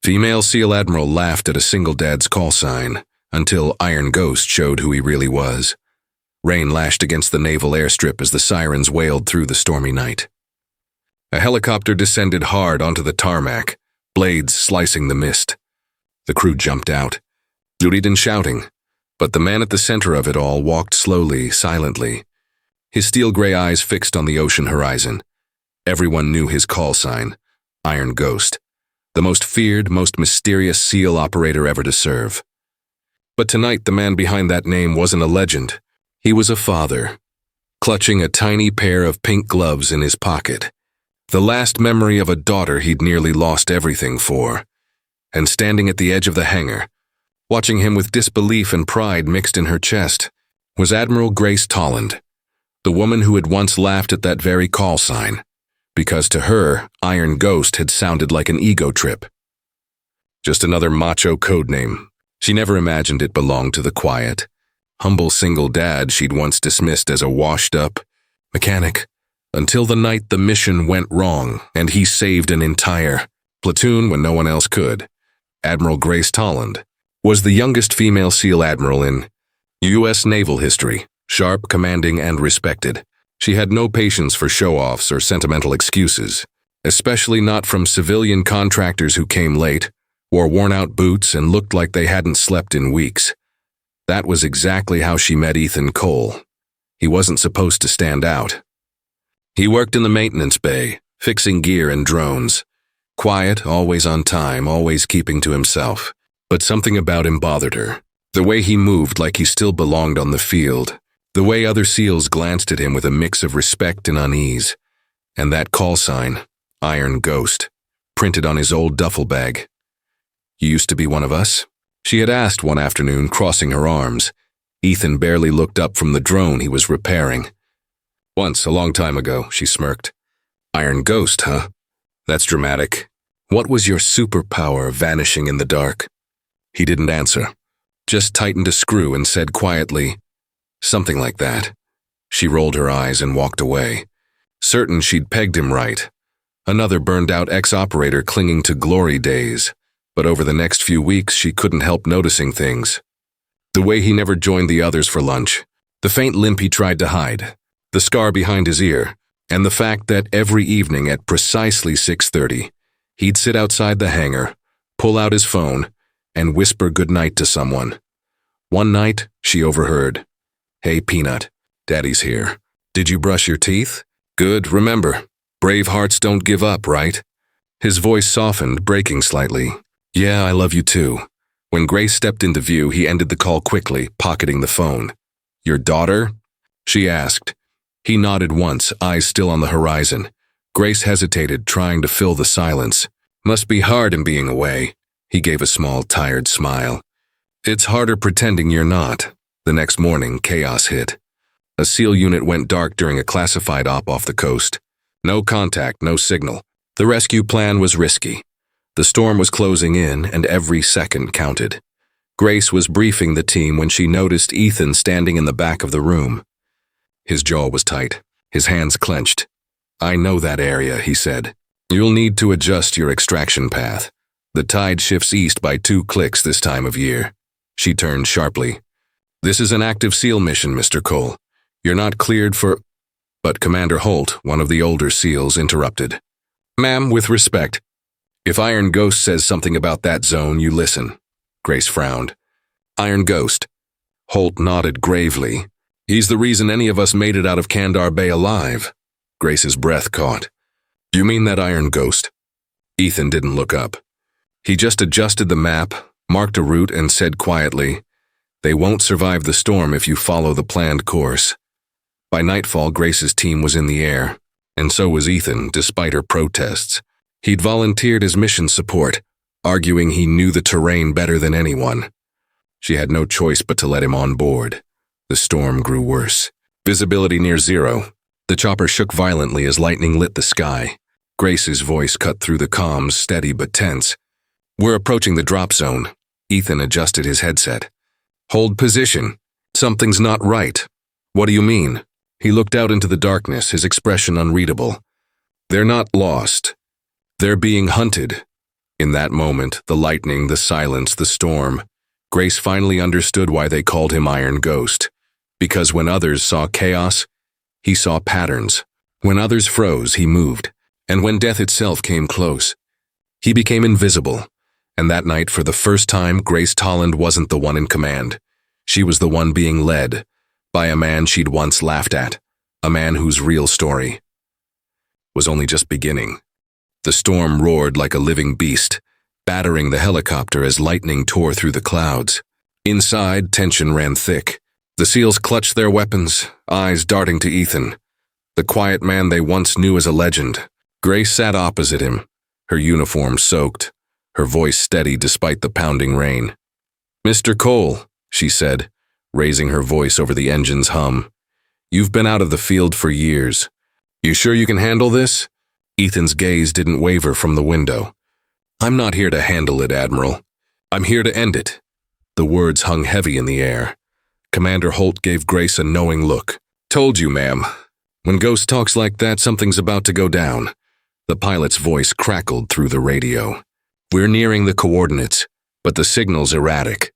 Female SEAL Admiral laughed at a single dad's call sign until Iron Ghost showed who he really was. Rain lashed against the naval airstrip as the sirens wailed through the stormy night. A helicopter descended hard onto the tarmac, blades slicing the mist. The crew jumped out, floored and shouting, but the man at the center of it all walked slowly, silently, his steel-gray eyes fixed on the ocean horizon. Everyone knew his call sign, Iron Ghost, the most feared, most mysterious SEAL operator ever to serve. But tonight the man behind that name wasn't a legend. He was a father, clutching a tiny pair of pink gloves in his pocket, the last memory of a daughter he'd nearly lost everything for. And standing at the edge of the hangar, watching him with disbelief and pride mixed in her chest, was Admiral Grace Tolland, the woman who had once laughed at that very call sign, because to her, Iron Ghost had sounded like an ego trip. Just another macho codename. She never imagined it belonged to the quiet, humble single dad she'd once dismissed as a washed-up mechanic, until the night the mission went wrong and he saved an entire platoon when no one else could. Admiral Grace Tolland was the youngest female SEAL admiral in U.S. naval history, sharp, commanding, and respected. She had no patience for show-offs or sentimental excuses, especially not from civilian contractors who came late, wore worn-out boots, and looked like they hadn't slept in weeks. That was exactly how she met Ethan Cole. He wasn't supposed to stand out. He worked in the maintenance bay, fixing gear and drones. Quiet, always on time, always keeping to himself. But something about him bothered her. The way he moved like he still belonged on the field. The way other SEALs glanced at him with a mix of respect and unease. And that call sign, Iron Ghost, printed on his old duffel bag. "You used to be one of us?" she had asked one afternoon, crossing her arms. Ethan barely looked up from the drone he was repairing. "Once, a long time ago," she smirked. "Iron Ghost, huh? That's dramatic. What was your superpower vanishing in the dark?" He didn't answer, just tightened a screw and said quietly, "Something like that." She rolled her eyes and walked away, certain she'd pegged him right. Another burned-out ex-operator clinging to glory days. But over the next few weeks, she couldn't help noticing things. The way he never joined the others for lunch, the faint limp he tried to hide, the scar behind his ear, and the fact that every evening at precisely 6:30, he'd sit outside the hangar, pull out his phone, and whisper goodnight to someone. One night, she overheard, "Hey, Peanut, Daddy's here. Did you brush your teeth? Good, remember, brave hearts don't give up, right?" His voice softened, breaking slightly. "Yeah, I love you too." When Grace stepped into view, he ended the call quickly, pocketing the phone. "Your daughter?" she asked. He nodded once, eyes still on the horizon. Grace hesitated, trying to fill the silence. "Must be hard in being away." He gave a small, tired smile. "It's harder pretending you're not." The next morning, chaos hit. A SEAL unit went dark during a classified op off the coast. No contact, no signal. The rescue plan was risky. The storm was closing in, and every second counted. Grace was briefing the team when she noticed Ethan standing in the back of the room. His jaw was tight, his hands clenched. "I know that area," he said. "You'll need to adjust your extraction path. The tide shifts east by 2 clicks this time of year." She turned sharply. "This is an active SEAL mission, Mr. Cole. You're not cleared for—" But Commander Holt, one of the older SEALs, interrupted. "Ma'am, with respect, if Iron Ghost says something about that zone, you listen." Grace frowned. "Iron Ghost?" Holt nodded gravely. "He's the reason any of us made it out of Kandar Bay alive." Grace's breath caught. "You mean that Iron Ghost?" Ethan didn't look up. He just adjusted the map, marked a route, and said quietly, "They won't survive the storm if you follow the planned course." By nightfall, Grace's team was in the air, and so was Ethan, despite her protests. He'd volunteered as mission support, arguing he knew the terrain better than anyone. She had no choice but to let him on board. The storm grew worse. Visibility near zero. The chopper shook violently as lightning lit the sky. Grace's voice cut through the comms, steady but tense. "We're approaching the drop zone." Ethan adjusted his headset. "Hold position. Something's not right." "What do you mean?" He looked out into the darkness, his expression unreadable. "They're not lost. They're being hunted. In that moment, the lightning, the silence, the storm, Grace finally understood why they called him Iron Ghost. Because when others saw chaos, he saw patterns. When others froze, he moved. And when death itself came close, he became invisible. And that night, for the first time, Grace Tolland wasn't the one in command. She was the one being led by a man she'd once laughed at, a man whose real story was only just beginning. The storm roared like a living beast, battering the helicopter as lightning tore through the clouds. Inside, tension ran thick. The SEALs clutched their weapons, eyes darting to Ethan, the quiet man they once knew as a legend. Grace sat opposite him, her uniform soaked, her voice steady despite the pounding rain. "Mr. Cole," she said, raising her voice over the engine's hum. "You've been out of the field for years. You sure you can handle this?" Ethan's gaze didn't waver from the window. "I'm not here to handle it, Admiral. I'm here to end it." The words hung heavy in the air. Commander Holt gave Grace a knowing look. "Told you, ma'am. When Ghost talks like that, something's about to go down." The pilot's voice crackled through the radio. "We're nearing the coordinates, but the signal's erratic.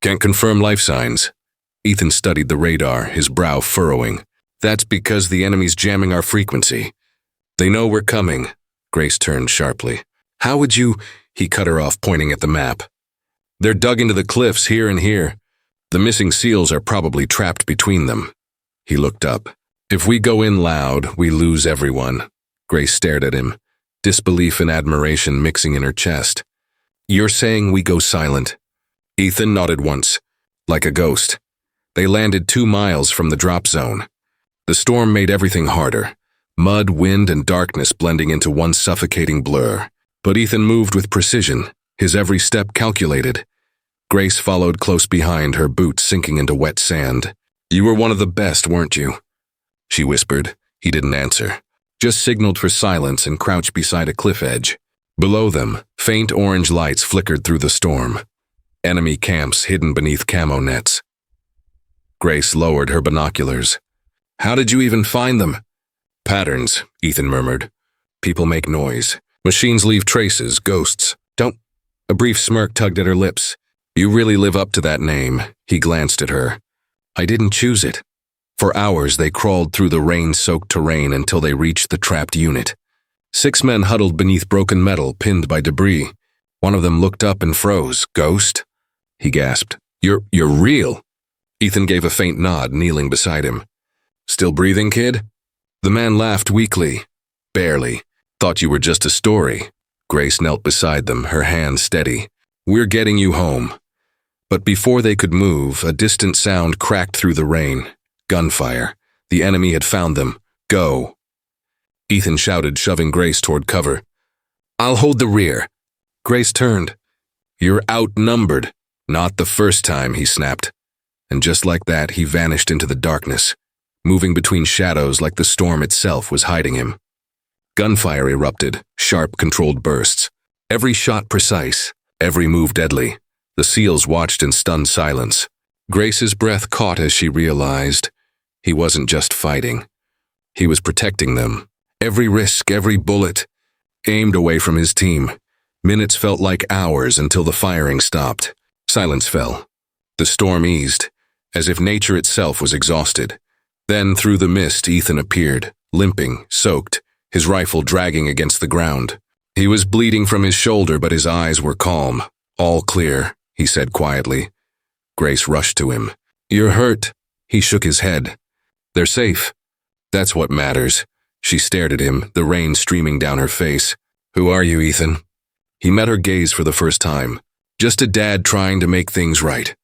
Can't confirm life signs." Ethan studied the radar, his brow furrowing. "That's because the enemy's jamming our frequency. They know we're coming." Grace turned sharply. "How would you—" He cut her off, pointing at the map. "They're dug into the cliffs here and here. The missing SEALs are probably trapped between them." He looked up. "If we go in loud, we lose everyone." Grace stared at him, disbelief and admiration mixing in her chest. "You're saying we go silent?" Ethan nodded once, like a ghost. They landed 2 miles from the drop zone. The storm made everything harder. Mud, wind, and darkness blending into one suffocating blur. But Ethan moved with precision, his every step calculated. Grace followed close behind, her boots sinking into wet sand. "You were one of the best, weren't you?" she whispered. He didn't answer, just signaled for silence and crouched beside a cliff edge. Below them, faint orange lights flickered through the storm. Enemy camps hidden beneath camo nets. Grace lowered her binoculars. "How did you even find them?" "Patterns," Ethan murmured. "People make noise. Machines leave traces, ghosts. Don't—" A brief smirk tugged at her lips. "You really live up to that name." He glanced at her. "I didn't choose it." For hours they crawled through the rain-soaked terrain until they reached the trapped unit. 6 men huddled beneath broken metal, pinned by debris. One of them looked up and froze. "Ghost?" he gasped. You're real." Ethan gave a faint nod, kneeling beside him. "Still breathing, kid?" The man laughed weakly. "Barely. Thought you were just a story." Grace knelt beside them, her hand steady. "We're getting you home." But before they could move, a distant sound cracked through the rain. Gunfire. The enemy had found them. "Go." Ethan shouted, shoving Grace toward cover. "I'll hold the rear." Grace turned. "You're outnumbered." "Not the first time," he snapped. And just like that, he vanished into the darkness, moving between shadows like the storm itself was hiding him. Gunfire erupted, sharp, controlled bursts. Every shot precise, every move deadly. The SEALs watched in stunned silence. Grace's breath caught as she realized he wasn't just fighting. He was protecting them. Every risk, every bullet, aimed away from his team. Minutes felt like hours until the firing stopped. Silence fell. The storm eased, as if nature itself was exhausted. Then, through the mist, Ethan appeared, limping, soaked, his rifle dragging against the ground. He was bleeding from his shoulder, but his eyes were calm. "All clear," he said quietly. Grace rushed to him. "You're hurt." He shook his head. "They're safe." "That's what matters." She stared at him, the rain streaming down her face. "Who are you, Ethan?" He met her gaze for the first time. Just a dad trying to make things right.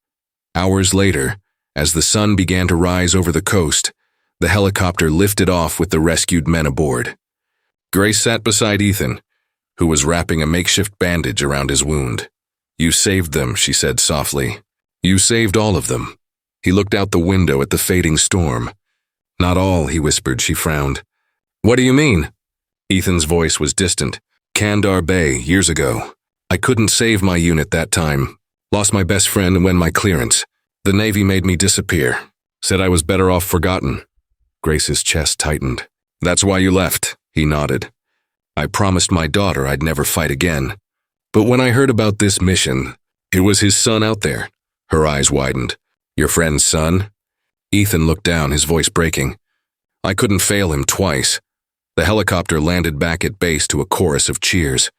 Hours later, as the sun began to rise over the coast, the helicopter lifted off with the rescued men aboard. Grace sat beside Ethan, who was wrapping a makeshift bandage around his wound. "You saved them," she said softly. "You saved all of them." He looked out the window at the fading storm. "Not all," he whispered. She frowned. "What do you mean?" Ethan's voice was distant. "Kandar Bay, years ago. I couldn't save my unit that time. Lost my best friend and won my clearance. The Navy made me disappear. Said I was better off forgotten." Grace's chest tightened. "That's why you left," he nodded. "I promised my daughter I'd never fight again." But when I heard about this mission, it was his son out there. Her eyes widened. Your friend's son? Ethan looked down, his voice breaking. I couldn't fail him twice. The helicopter landed back at base to a chorus of cheers.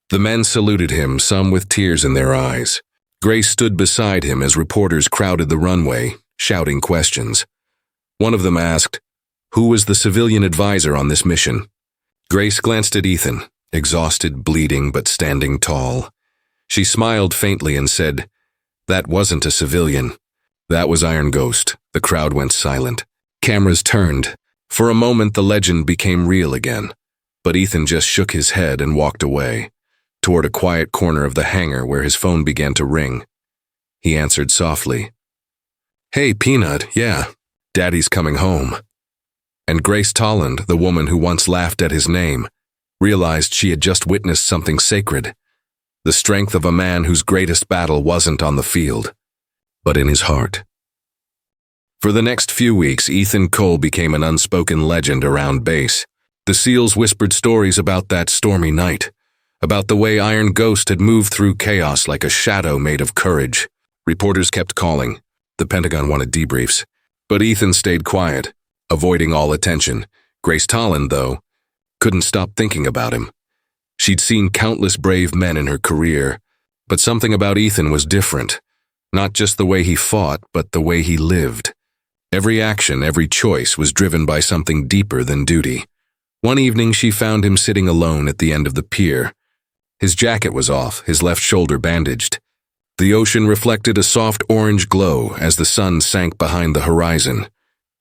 The men saluted him, some with tears in their eyes. Grace stood beside him as reporters crowded the runway, shouting questions. One of them asked, "Who was the civilian advisor on this mission?" Grace glanced at Ethan, exhausted, bleeding, but standing tall. She smiled faintly and said, "That wasn't a civilian. That was Iron Ghost." The crowd went silent. Cameras turned. For a moment, the legend became real again. But Ethan just shook his head and walked away, toward a quiet corner of the hangar where his phone began to ring. He answered softly. "Hey, Peanut, yeah, Daddy's coming home." And Grace Tolland, the woman who once laughed at his name, realized she had just witnessed something sacred. The strength of a man whose greatest battle wasn't on the field, but in his heart. For the next few weeks, Ethan Cole became an unspoken legend around base. The SEALs whispered stories about that stormy night, about the way Iron Ghost had moved through chaos like a shadow made of courage. Reporters kept calling. The Pentagon wanted debriefs. But Ethan stayed quiet, avoiding all attention. Grace Tolland, though, couldn't stop thinking about him. She'd seen countless brave men in her career, but something about Ethan was different. Not just the way he fought, but the way he lived. Every action, every choice was driven by something deeper than duty. One evening, she found him sitting alone at the end of the pier. His jacket was off, his left shoulder bandaged. The ocean reflected a soft orange glow as the sun sank behind the horizon.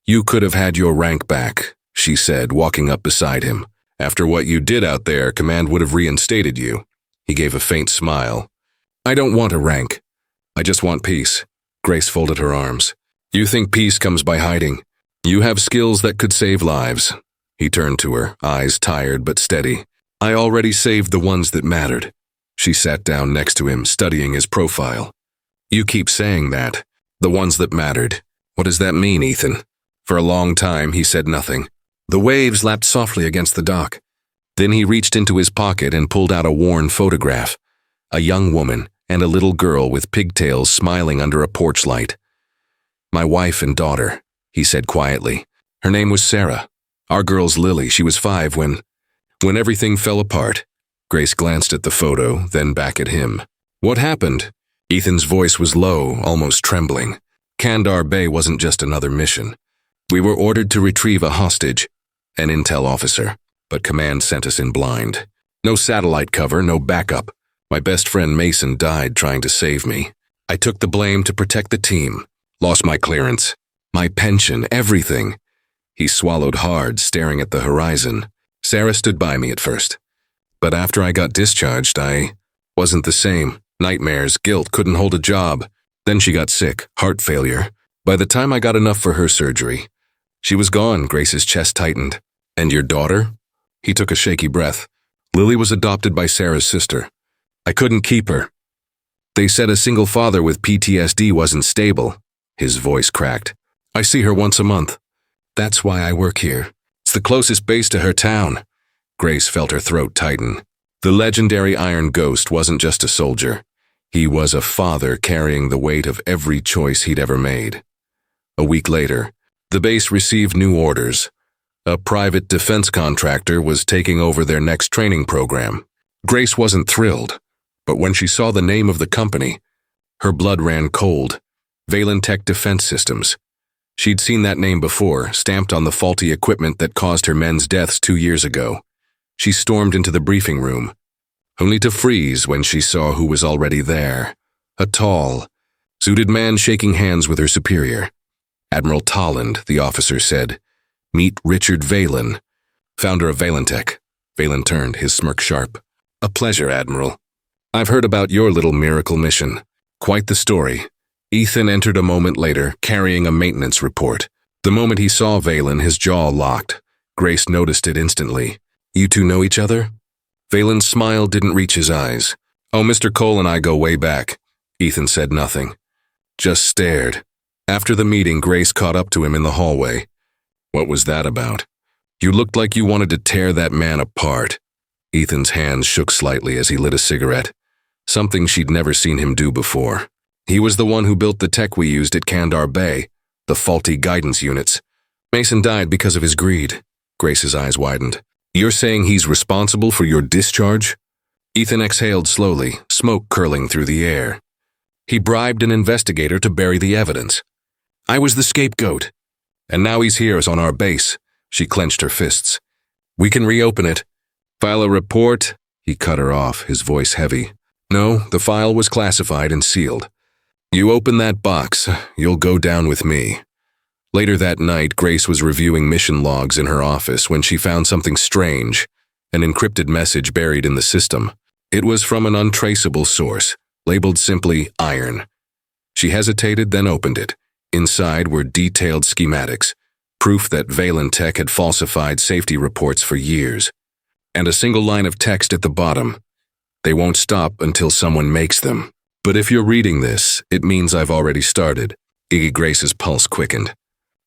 "You could have had your rank back," she said, walking up beside him. "After what you did out there, command would have reinstated you." He gave a faint smile. "I don't want a rank. I just want peace." Grace folded her arms. "You think peace comes by hiding? You have skills that could save lives." He turned to her, eyes tired but steady. "I already saved the ones that mattered." She sat down next to him, studying his profile. "You keep saying that. The ones that mattered. What does that mean, Ethan?" For a long time, he said nothing. The waves lapped softly against the dock. Then he reached into his pocket and pulled out a worn photograph. A young woman and a little girl with pigtails smiling under a porch light. "My wife and daughter," he said quietly. "Her name was Sarah. Our girl's Lily. She was 5 when everything fell apart." Grace glanced at the photo, then back at him. "What happened?" Ethan's voice was low, almost trembling. Kandar Bay wasn't just another mission. We were ordered to retrieve a hostage, an intel officer, but command sent us in blind. No satellite cover, no backup. My best friend Mason died trying to save me. I took the blame to protect the team. Lost my clearance, my pension, everything. He swallowed hard, staring at the horizon. Sarah stood by me at first. But after I got discharged, I wasn't the same. Nightmares, guilt, couldn't hold a job. Then she got sick, heart failure. By the time I got enough for her surgery, she was gone. Grace's chest tightened. "And your daughter?" He took a shaky breath. "Lily was adopted by Sarah's sister. I couldn't keep her. They said a single father with PTSD wasn't stable." His voice cracked. "I see her once a month. That's why I work here. It's the closest base to her town." Grace felt her throat tighten. The legendary Iron Ghost wasn't just a soldier. He was a father carrying the weight of every choice he'd ever made. A week later, the base received new orders. A private defense contractor was taking over their next training program. Grace wasn't thrilled, but when she saw the name of the company, her blood ran cold. Valentech Defense Systems. She'd seen that name before, stamped on the faulty equipment that caused her men's deaths 2 years ago. She stormed into the briefing room, only to freeze when she saw who was already there. A tall, suited man shaking hands with her superior. "Admiral Tolland," the officer said. "Meet Richard Valen, founder of Valentech." Valen turned, his smirk sharp. "A pleasure, Admiral. I've heard about your little miracle mission. Quite the story." Ethan entered a moment later, carrying a maintenance report. The moment he saw Valen, his jaw locked. Grace noticed it instantly. "You two know each other?" Valen's smile didn't reach his eyes. "Oh, Mr. Cole and I go way back." Ethan said nothing, just stared. After the meeting, Grace caught up to him in the hallway. "What was that about? You looked like you wanted to tear that man apart." Ethan's hands shook slightly as he lit a cigarette. something she'd never seen him do before. He was the one who built the tech we used at Kandar Bay, the faulty guidance units. Mason died because of his greed. Grace's eyes widened. You're saying he's responsible for your discharge? Ethan exhaled slowly, smoke curling through the air. He bribed an investigator to bury the evidence. I was the scapegoat. And now he's here on our base. She clenched her fists. We can reopen it. File a report? He cut her off, his voice heavy. No, the file was classified and sealed. You open that box, you'll go down with me. Later that night, Grace was reviewing mission logs in her office when she found something strange, an encrypted message buried in the system. It was from an untraceable source, labeled simply Iron. She hesitated, then opened it. Inside were detailed schematics, proof that Valentech had falsified safety reports for years, and a single line of text at the bottom. They won't stop until someone makes them. But if you're reading this, it means I've already started. Iggy Grace's pulse quickened.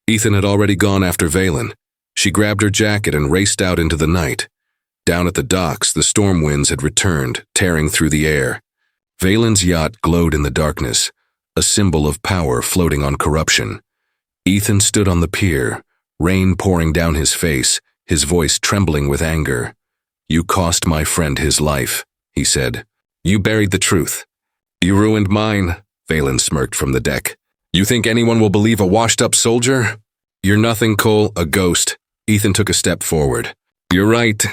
Ethan had already gone after Valen. She grabbed her jacket and raced out into the night. Down at the docks, the storm winds had returned, tearing through the air. Valen's yacht glowed in the darkness, a symbol of power floating on corruption. Ethan stood on the pier, rain pouring down his face, his voice trembling with anger. You cost my friend his life, he said. You buried the truth. You ruined mine, Valen smirked from the deck. You think anyone will believe a washed-up soldier? You're nothing, Cole, a ghost. Ethan took a step forward. You're right.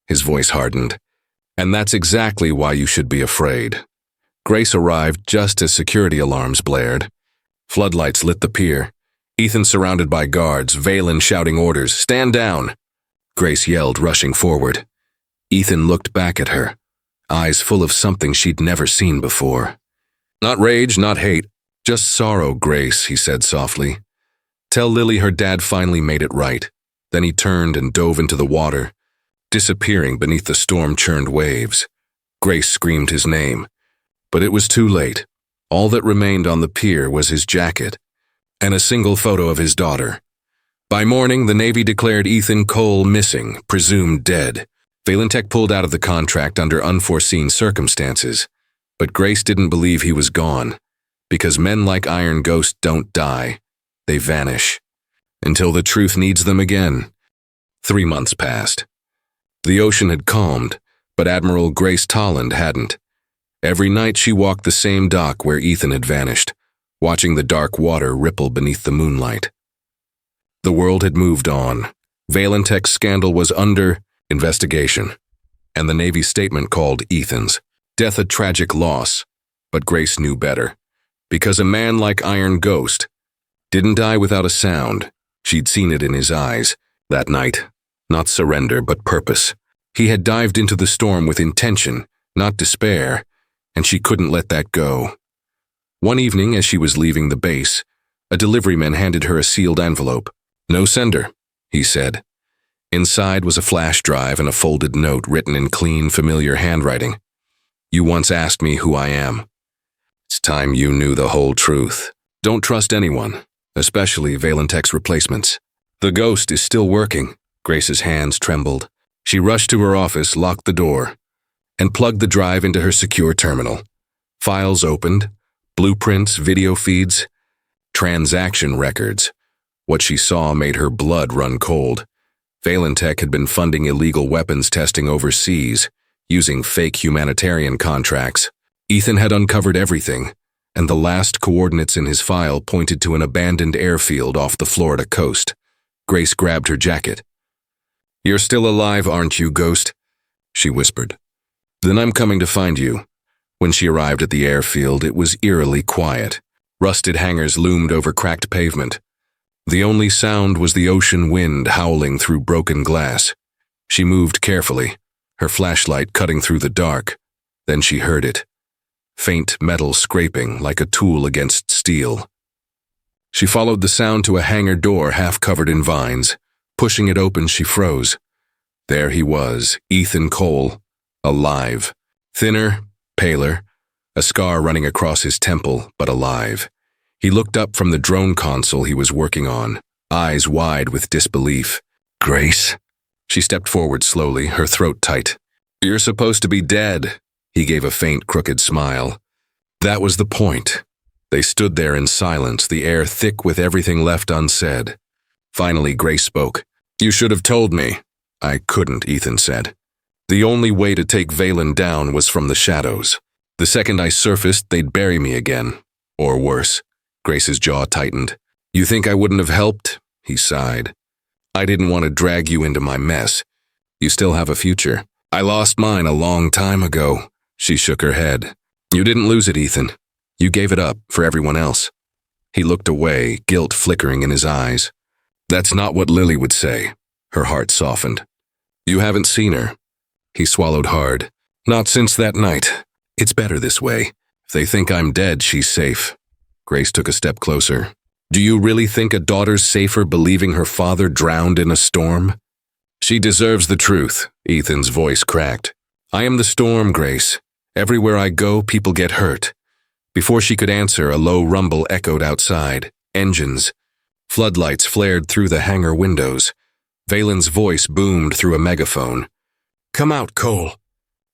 His voice hardened. And that's exactly why you should be afraid. Grace arrived just as security alarms blared. Floodlights lit the pier. Ethan surrounded by guards, Valen shouting orders, "Stand down!" Grace yelled, rushing forward. Ethan looked back at her, eyes full of something she'd never seen before. Not rage, not hate, just sorrow, Grace, he said softly. Tell Lily her dad finally made it right. Then he turned and dove into the water, disappearing beneath the storm-churned waves. Grace screamed his name, but it was too late. All that remained on the pier was his jacket and a single photo of his daughter. By morning, the Navy declared Ethan Cole missing, presumed dead. Valentech pulled out of the contract under unforeseen circumstances, but Grace didn't believe he was gone, because men like Iron Ghost don't die. They vanish, until the truth needs them again. 3 months passed. The ocean had calmed, but Admiral Grace Tolland hadn't. Every night she walked the same dock where Ethan had vanished, watching the dark water ripple beneath the moonlight. The world had moved on. Valentech's scandal was under investigation, and the Navy statement called Ethan's death a tragic loss. But Grace knew better, because a man like Iron Ghost didn't die without a sound. She'd seen it in his eyes that night. Not surrender, but purpose. He had dived into the storm with intention, not despair, and she couldn't let that go. One evening, as she was leaving the base, a deliveryman handed her a sealed envelope. No sender, he said. Inside was a flash drive and a folded note written in clean, familiar handwriting. You once asked me who I am. It's time you knew the whole truth. Don't trust anyone, especially Valentech's replacements. The ghost is still working. Grace's hands trembled. She rushed to her office, locked the door, and plugged the drive into her secure terminal. Files opened, blueprints, video feeds, transaction records. What she saw made her blood run cold. Valentech had been funding illegal weapons testing overseas, using fake humanitarian contracts. Ethan had uncovered everything, and the last coordinates in his file pointed to an abandoned airfield off the Florida coast. Grace grabbed her jacket. You're still alive, aren't you, Ghost? She whispered. Then I'm coming to find you. When she arrived at the airfield, it was eerily quiet. Rusted hangars loomed over cracked pavement. The only sound was the ocean wind howling through broken glass. She moved carefully, her flashlight cutting through the dark. Then she heard it. Faint metal scraping like a tool against steel. She followed the sound to a hangar door half covered in vines. Pushing it open, she froze. There he was, Ethan Cole, alive. Thinner, paler, a scar running across his temple, but alive. He looked up from the drone console he was working on, eyes wide with disbelief. Grace? She stepped forward slowly, her throat tight. You're supposed to be dead, He gave a faint, crooked smile. That was the point. They stood there in silence, the air thick with everything left unsaid. Finally, Grace spoke. "You should have told me." "I couldn't," Ethan said. "The only way to take Valen down was from the shadows. The second I surfaced, they'd bury me again. Or worse." Grace's jaw tightened. "You think I wouldn't have helped?" He sighed. "I didn't want to drag you into my mess. You still have a future." "I lost mine a long time ago." She shook her head. "You didn't lose it, Ethan. You gave it up for everyone else." He looked away, guilt flickering in his eyes. "That's not what Lily would say." Her heart softened. "You haven't seen her." He swallowed hard. "Not since that night. It's better this way. If they think I'm dead, she's safe." Grace took a step closer. "Do you really think a daughter's safer believing her father drowned in a storm?" "She deserves the truth," Ethan's voice cracked. "I am the storm, Grace. Everywhere I go, people get hurt." Before she could answer, a low rumble echoed outside. Engines. Floodlights flared through the hangar windows. Valen's voice boomed through a megaphone. "Come out, Cole.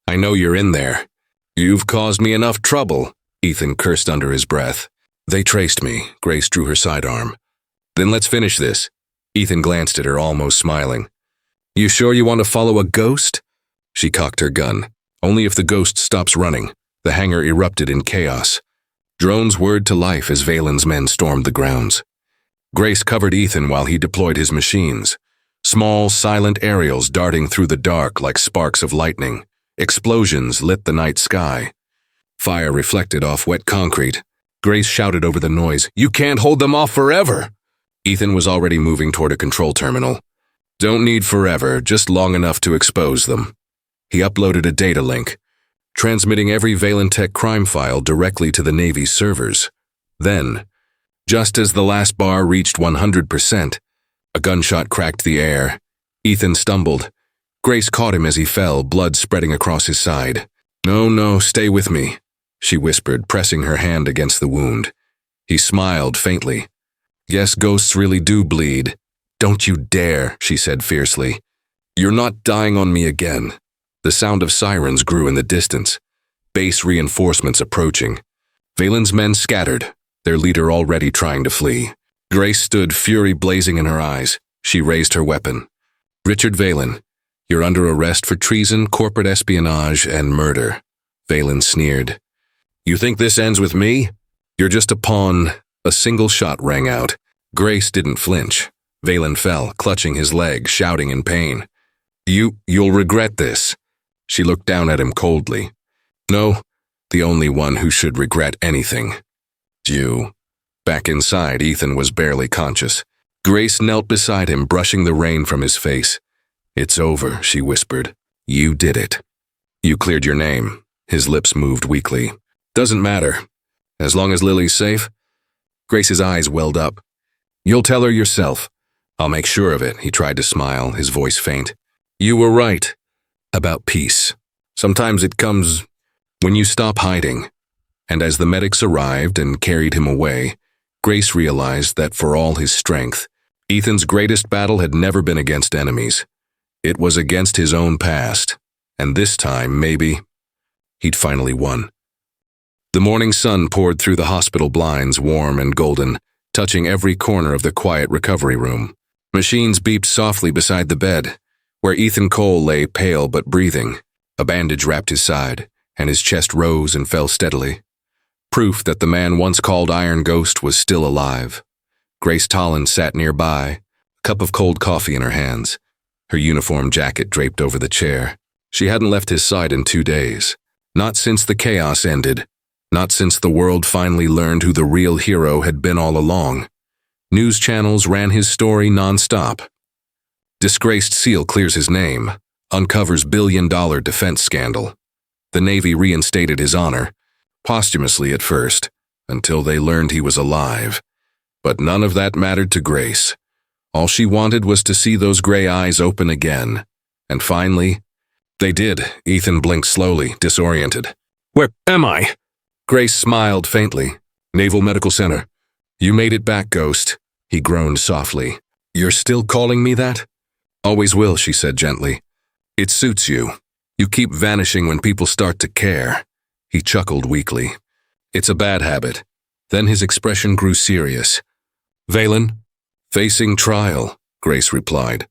I know you're in there." "You've caused me enough trouble," Ethan cursed under his breath. "They traced me," Grace drew her sidearm. "Then let's finish this." Ethan glanced at her, almost smiling. "You sure you want to follow a ghost?" She cocked her gun. "Only if the ghost stops running." The hangar erupted in chaos. Drones whirred to life as Valen's men stormed the grounds. Grace covered Ethan while he deployed his machines. Small, silent aerials darting through the dark like sparks of lightning. Explosions lit the night sky. Fire reflected off wet concrete. Grace shouted over the noise, "You can't hold them off forever!" Ethan was already moving toward a control terminal. "Don't need forever, just long enough to expose them." He uploaded a data link, transmitting every Valentech crime file directly to the Navy's servers. Then, just as the last bar reached 100%, a gunshot cracked the air. Ethan stumbled. Grace caught him as he fell, blood spreading across his side. No, stay with me," she whispered, pressing her hand against the wound. He smiled faintly. "Yes, ghosts really do bleed." "Don't you dare," she said fiercely. "You're not dying on me again." The sound of sirens grew in the distance. Base reinforcements approaching. Valen's men scattered, their leader already trying to flee. Grace stood, fury blazing in her eyes. She raised her weapon. "Richard Valen, you're under arrest for treason, corporate espionage, and murder." Valen sneered. "You think this ends with me? You're just a pawn." A single shot rang out. Grace didn't flinch. Valen fell, clutching his leg, shouting in pain. You'll regret this." She looked down at him coldly. "No, the only one who should regret anything. You." Back inside, Ethan was barely conscious. Grace knelt beside him, brushing the rain from his face. "It's over," she whispered. "You did it. You cleared your name." His lips moved weakly. "Doesn't matter. As long as Lily's safe." Grace's eyes welled up. "You'll tell her yourself." "I'll make sure of it," he tried to smile, his voice faint. "You were right. About peace. Sometimes it comes when you stop hiding." And as the medics arrived and carried him away, Grace realized that for all his strength, Ethan's greatest battle had never been against enemies. It was against his own past. And this time, maybe, he'd finally won. The morning sun poured through the hospital blinds, warm and golden, touching every corner of the quiet recovery room. Machines beeped softly beside the bed, where Ethan Cole lay pale but breathing. A bandage wrapped his side, and his chest rose and fell steadily. Proof that the man once called Iron Ghost was still alive. Grace Tollin sat nearby, a cup of cold coffee in her hands, her uniform jacket draped over the chair. She hadn't left his side in 2 days. Not since the chaos ended. Not since the world finally learned who the real hero had been all along. News channels ran his story non-stop. Disgraced SEAL clears his name, uncovers billion-dollar defense scandal. The Navy reinstated his honor, posthumously at first, until they learned he was alive. But none of that mattered to Grace. All she wanted was to see those gray eyes open again. And finally, they did. Ethan blinked slowly, disoriented. "Where am I?" Grace smiled faintly. "Naval Medical Center." "You made it back, Ghost." He groaned softly. "You're still calling me that?" "Always will," she said gently. "It suits you." You keep vanishing when people start to care." He chuckled weakly. "It's a bad habit." Then his expression grew serious. "Valen, facing trial," Grace replied.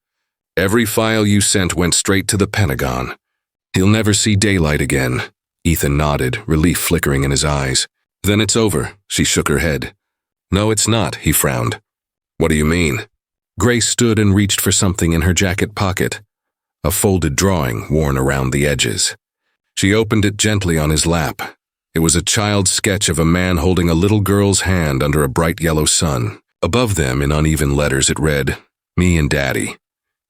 "Every file you sent went straight to the Pentagon. He'll never see daylight again." Ethan nodded, relief flickering in his eyes. "Then it's over," she shook her head. "No, it's not," he frowned. "What do you mean?" Grace stood and reached for something in her jacket pocket, a folded drawing worn around the edges. She opened it gently on his lap. It was a child's sketch of a man holding a little girl's hand under a bright yellow sun. Above them, in uneven letters, it read, "Me and Daddy."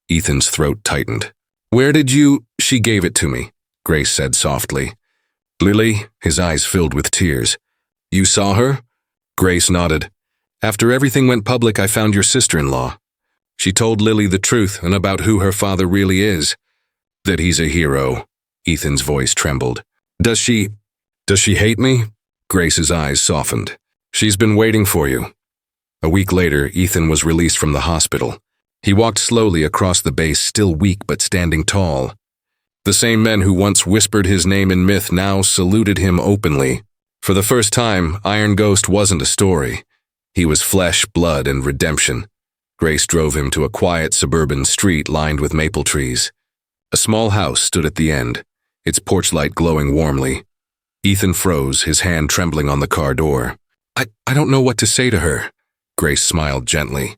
Ethan's throat tightened. "Where did you—" "She gave it to me," Grace said softly. "Lily?" His eyes filled with tears. "You saw her?" Grace nodded. "After everything went public, I found your sister-in-law. She told Lily the truth and about who her father really is. That he's a hero." Ethan's voice trembled. Does she hate me?" Grace's eyes softened. "She's been waiting for you." A week later, Ethan was released from the hospital. He walked slowly across the base, still weak but standing tall. The same men who once whispered his name in myth now saluted him openly. For the first time, Iron Ghost wasn't a story. He was flesh, blood, and redemption. Grace drove him to a quiet suburban street lined with maple trees. A small house stood at the end, its porch light glowing warmly. Ethan froze, his hand trembling on the car door. I don't know what to say to her." Grace smiled gently.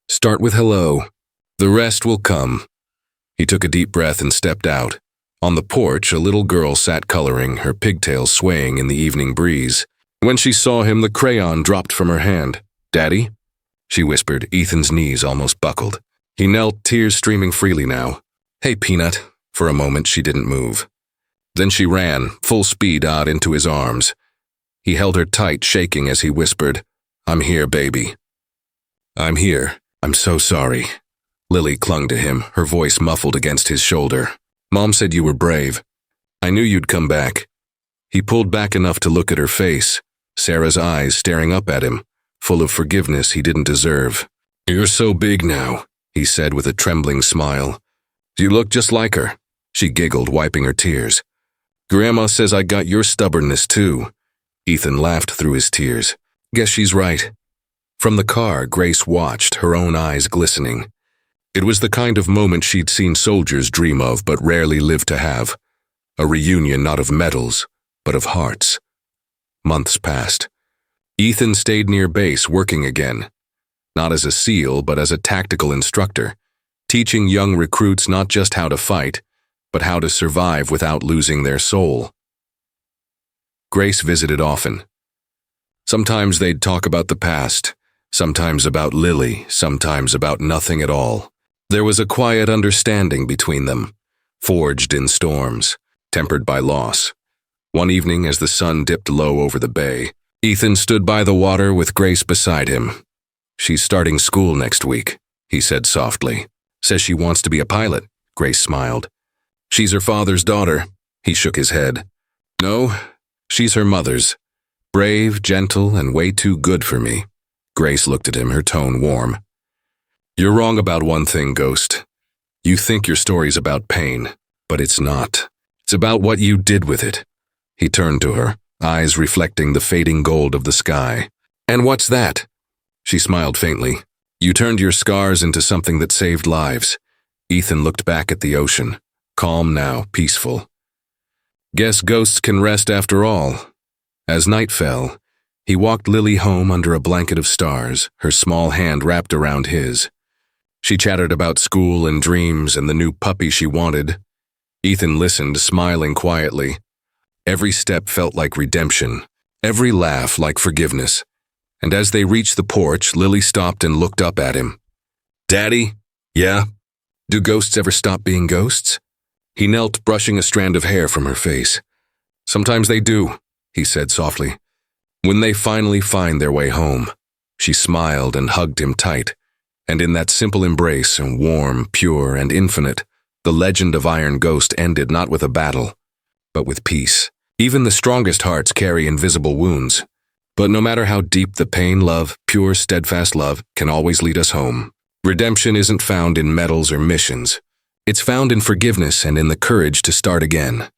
"Start with hello. The rest will come." He took a deep breath and stepped out. On the porch, a little girl sat coloring, her pigtails swaying in the evening breeze. When she saw him, the crayon dropped from her hand. "Daddy?" she whispered. Ethan's knees almost buckled. He knelt, tears streaming freely now. "Hey, Peanut." For a moment, she didn't move. Then she ran, full speed, out into his arms. He held her tight, shaking as he whispered, "I'm here, baby." "I'm here. I'm so sorry." Lily clung to him, her voice muffled against his shoulder. "Mom said you were brave. I knew you'd come back." He pulled back enough to look at her face, Sarah's eyes staring up at him, full of forgiveness he didn't deserve. "You're so big now," he said with a trembling smile. "You look just like her." She giggled, wiping her tears. "Grandma says I got your stubbornness too." Ethan laughed through his tears. "Guess she's right." From the car, Grace watched, her own eyes glistening. It was the kind of moment she'd seen soldiers dream of but rarely lived to have. A reunion not of medals, but of hearts. Months passed. Ethan stayed near base working again. Not as a SEAL, but as a tactical instructor, teaching young recruits not just how to fight, but how to survive without losing their soul. Grace visited often. Sometimes they'd talk about the past, sometimes about Lily, sometimes about nothing at all. There was a quiet understanding between them, forged in storms, tempered by loss. One evening, as the sun dipped low over the bay, Ethan stood by the water with Grace beside him. "She's starting school next week," he said softly. "Says she wants to be a pilot." Grace smiled. "She's her father's daughter." He shook his head. "No, she's her mother's. Brave, gentle, and way too good for me." Grace looked at him, her tone warm. "You're wrong about one thing, Ghost. You think your story's about pain, but it's not. It's about what you did with it." He turned to her, eyes reflecting the fading gold of the sky. "And what's that?" She smiled faintly. "You turned your scars into something that saved lives." Ethan looked back at the ocean, calm now, peaceful. "Guess ghosts can rest after all." As night fell, he walked Lily home under a blanket of stars, her small hand wrapped around his. She chattered about school and dreams and the new puppy she wanted. Ethan listened, smiling quietly. Every step felt like redemption, every laugh like forgiveness. And as they reached the porch, Lily stopped and looked up at him. "Daddy?" "Yeah?" "Do ghosts ever stop being ghosts?" He knelt, brushing a strand of hair from her face. "Sometimes they do," he said softly. "When they finally find their way home." She smiled and hugged him tight. And in that simple embrace, warm, pure, and infinite, the legend of Iron Ghost ended not with a battle, but with peace. Even the strongest hearts carry invisible wounds. But no matter how deep the pain, love, pure, steadfast love, can always lead us home. Redemption isn't found in medals or missions. It's found in forgiveness and in the courage to start again.